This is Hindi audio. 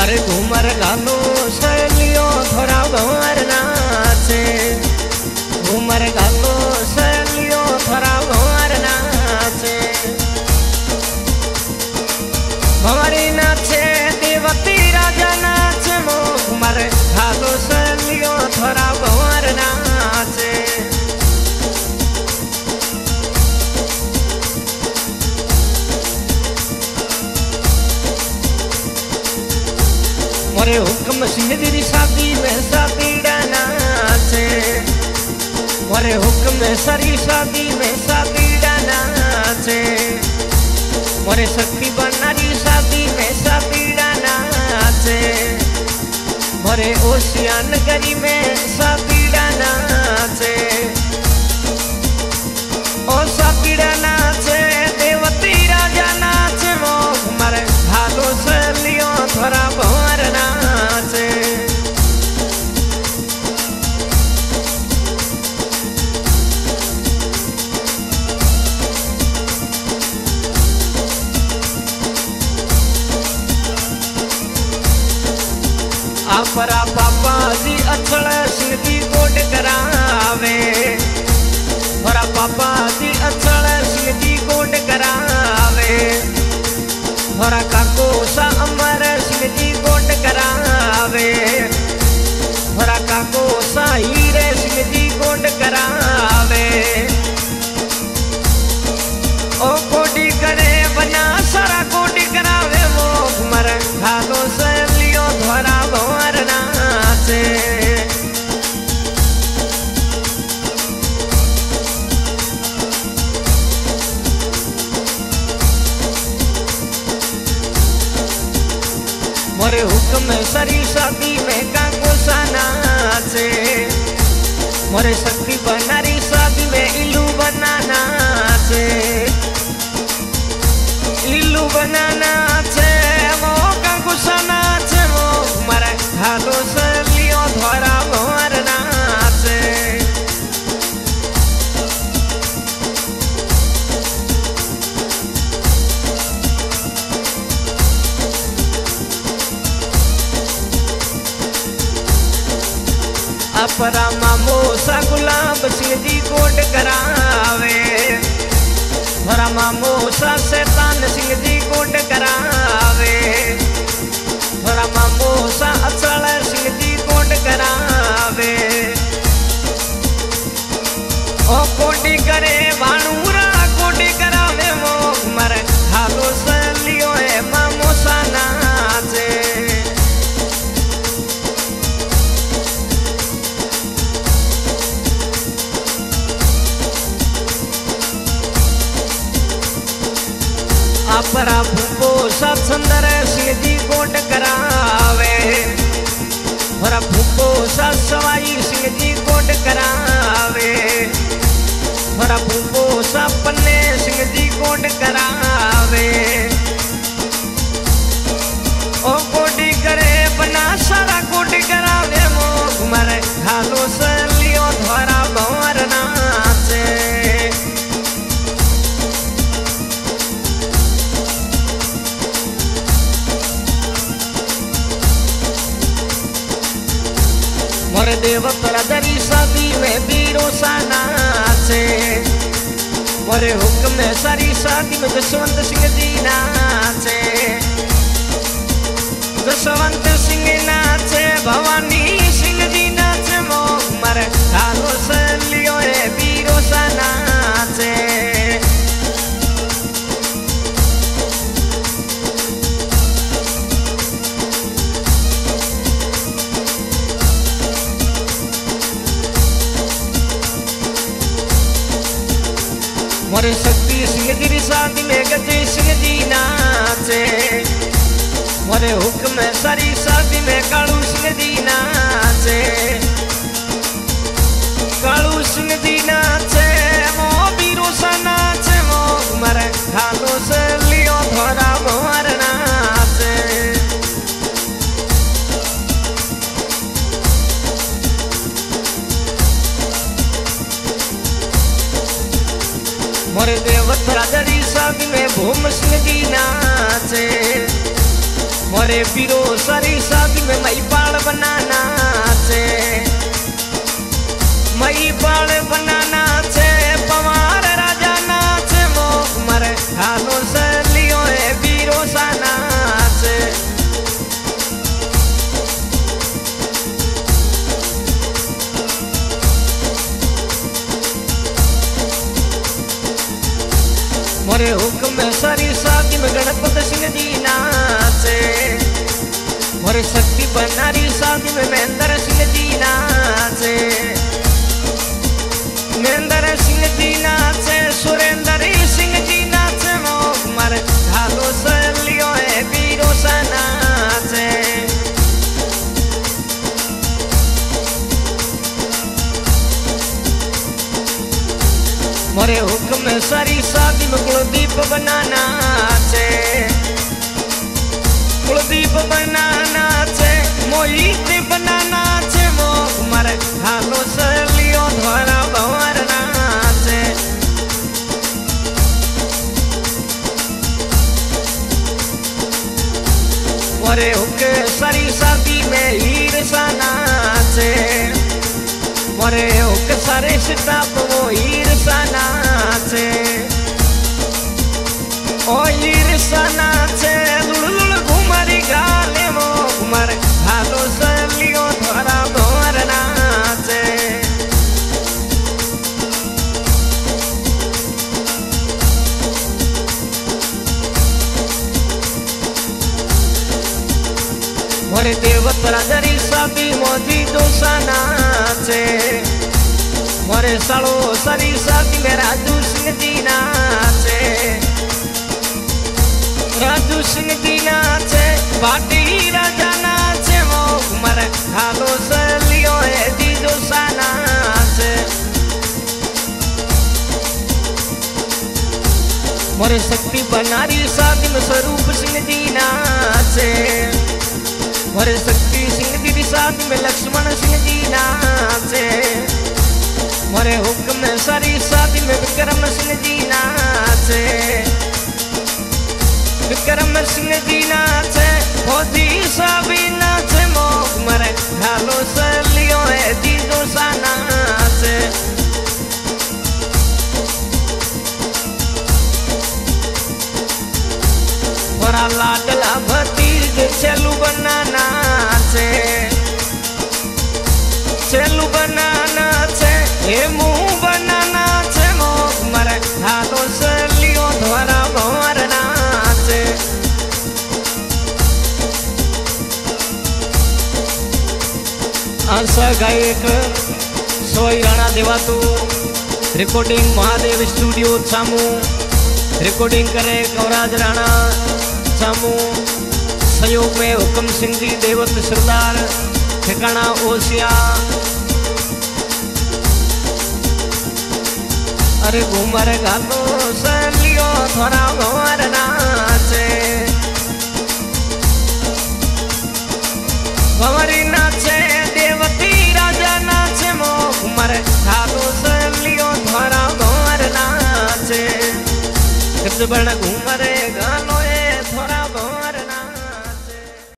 अरे घूमर गालो सहेलियो थोड़ा भंवर नाचे, घूमर गालो सहेलियो थोड़ा भंवर नाचे। भंवरी नाचे देवती राजा नाचे, घूमर गालो सहेलियो थोड़ा भंवर नाचे। मोरे हुक्म सिंह जी शादी में सादीड़ा नाचे, मोरे हुक्म सरी शादी में सादीड़ा नाचे। मोरे शक्ति बनारी शादी में सादीड़ा नाचे, मोरे ओशियान गरी में सादीड़ा नाचे। ओ सादीड़ा नाचे देवती राजा नाचे, वो घुमर घालो सहेलियो थोड़ा भंवर नाचे। आपरा पापा जी अछड़ सिंह जी कोट करावे, और पापा जी अछड़ सिंह जी कोट करावे। और काको सा अमर सिंह जी कोट करावे, और काको सा हीरे सिंह जी कोट करावे। ओ कोटी करे बना सारा कोटी करावे, वो घुमर घालो सहेलियो थोड़ा भंवर नाचे। मोरे हुक्म सरी शादी में काको सा नाचे, मोरे शक्ति बनारी शादी में इल्लू बना नाचे। इल्लू बना नाचे वो काको सा नाचे, वो घुमर घालो सहेलियो थोड़ा भंवर नाचे। अपरा मामो सा गुलाब सिंह जी कोट करावे, और मामो सा शैतान सिंह जी कोट करावे। और मामो सा अचल सिंह जी कोट करावे। ओ कोटी करे भाणूरा कोटी करावे, वो घुमर घालो सहेलियो है मामो सा नाचे। अपरा भूपो सा सुंदर सिंह जी कोट करावे, और भूपो सा सवाई सिंह जी कोट करावे। और भूपो सा पन्ने सिंह जी कोट करावे। ओ कोटी करे बना सारा कोटी करावे, वो घुमर घालो सहेलियो थोड़ा भंवर नाचे। मोरे देवतरा दरी शादी में वीरो सा नाचे, मोरे हुक्म सारी शादी में जसवंत सिंह जी नाचे। जसवंत सिंह नाचे भवानी सिंह जी नाचे, वो घुमर घालो सहेलियो है वीरो सा नाचे। मोरे शक्ति सिंह जी शादी में गजे सिंह जी नाचे, मोरे हुक्म सारी शादी में कालू सिंह जी नाचे। कालू सिंह जी नाचे वो वीरो सा नाचे, वो घुमर घालो सहेलियो थोड़ा भंवर नाचे। मोरे देवतरा दरी शादी में भूम सिंह जी नाचे, मोरे मोरे पीरो सारी शादी में मई पाल बनाना से मई पाल बनाना से पवार राजा नाच मोक मर हालो से लियो है पीरो साना से मोरे हुक्म सारी शादी में गणपत सिंह जी नाचे मोरे शक्ति बनारी शादी में महेंद्र सिंह जी नाचे महेंद्र सिंह जी नाचे सुरेंद्र सिंह जी नाचे मोक मर ढालो से लियो है वीरो सा नाचे मोरे हुक्म सारी शादी में कुलदीप बनाना से कुलदीप बनाना से मोहित बनाना से मोक मर हालो से लियो धोरा भंवर नाचे मोरे हुक्म सारी शादी में हीर सा नाचे मोरे हुक सारे सिताप वो हीर सा नाचे ओ हीर सा नाचे लुल घुमरी गाले वो घुमर हालो से लियो धोरा भंवर नाचे मोरे देवत राजरी शादी मोदी दोसा नाचे मोरे सालो सारी शादी में राजू सिंह जी नाचे राजू सिंह जी नाचे भाटी राजा नाचे वो मर हालो से लियो है जी दोसा नाचे मोरे शक्ति बनारी शादी में स्वरूप सिंह जी नाचे मोरे शक्ति सिंह जी शादी में लक्ष्मण सिंह जी नाचे मोरे हुक्म सारी शादी में विक्रम सिंह जी नाचे विक्रम सिंह जी नाचे फौजी साबी नाचे मोक मरे हालो से लियो है जी दोसा नाचे मोरा लाडला भतीज चलू बनाना से चलू बनाना से हे मुंह बनाना से मोक मरे हालो से लियो धोरा भंवर नाचे आशा गायक सोई राणा देवातू रिकॉर्डिंग महादेव स्टूडियो छामू रिकॉर्डिंग करे कवराज राणा छामू सहयोग में हुक्म सिंह जी देवत सरदार ठिकाना ओसिया अरे घूमर गालो से लियो थोड़ा भंवर नाचे भंवरी नाचे देवती राजा नाचे मो घूमर गालो से लियो थोड़ा भंवर नाचे किस बड़ घूमर गा